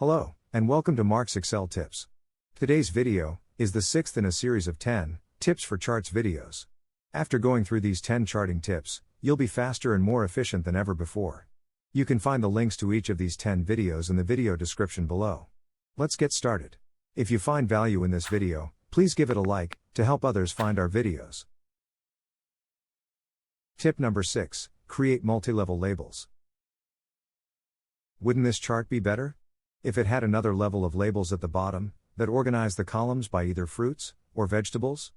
Hello, and welcome to Mark's Excel Tips. Today's video is the 6th in a series of 10 tips for charts videos. After going through these 10 charting tips, you'll be faster and more efficient than ever before. You can find the links to each of these 10 videos in the video description below. Let's get started. If you find value in this video, please give it a like to help others find our videos. Tip number 6, create multi-level labels. Wouldn't this chart be better if it had another level of labels at the bottom that organize the columns by either fruits or vegetables?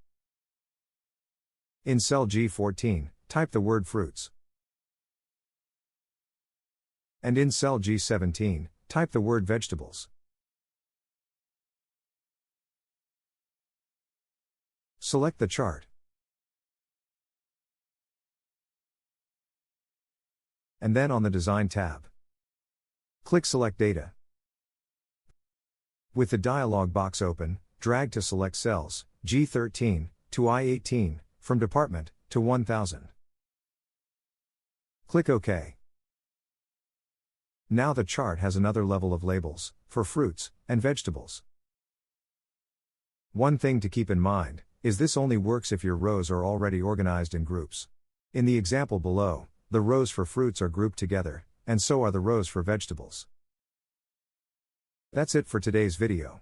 In cell G14, type the word fruits. And in cell G17, type the word vegetables. Select the chart. And then on the Design tab, click Select Data. With the dialog box open, drag to select cells, G13 to I18, from Department to 1000. Click OK. Now the chart has another level of labels, for fruits and vegetables. One thing to keep in mind is this only works if your rows are already organized in groups. In the example below, the rows for fruits are grouped together, and so are the rows for vegetables. That's it for today's video.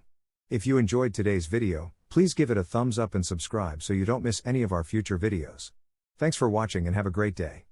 If you enjoyed today's video, please give it a thumbs up and subscribe so you don't miss any of our future videos. Thanks for watching and have a great day.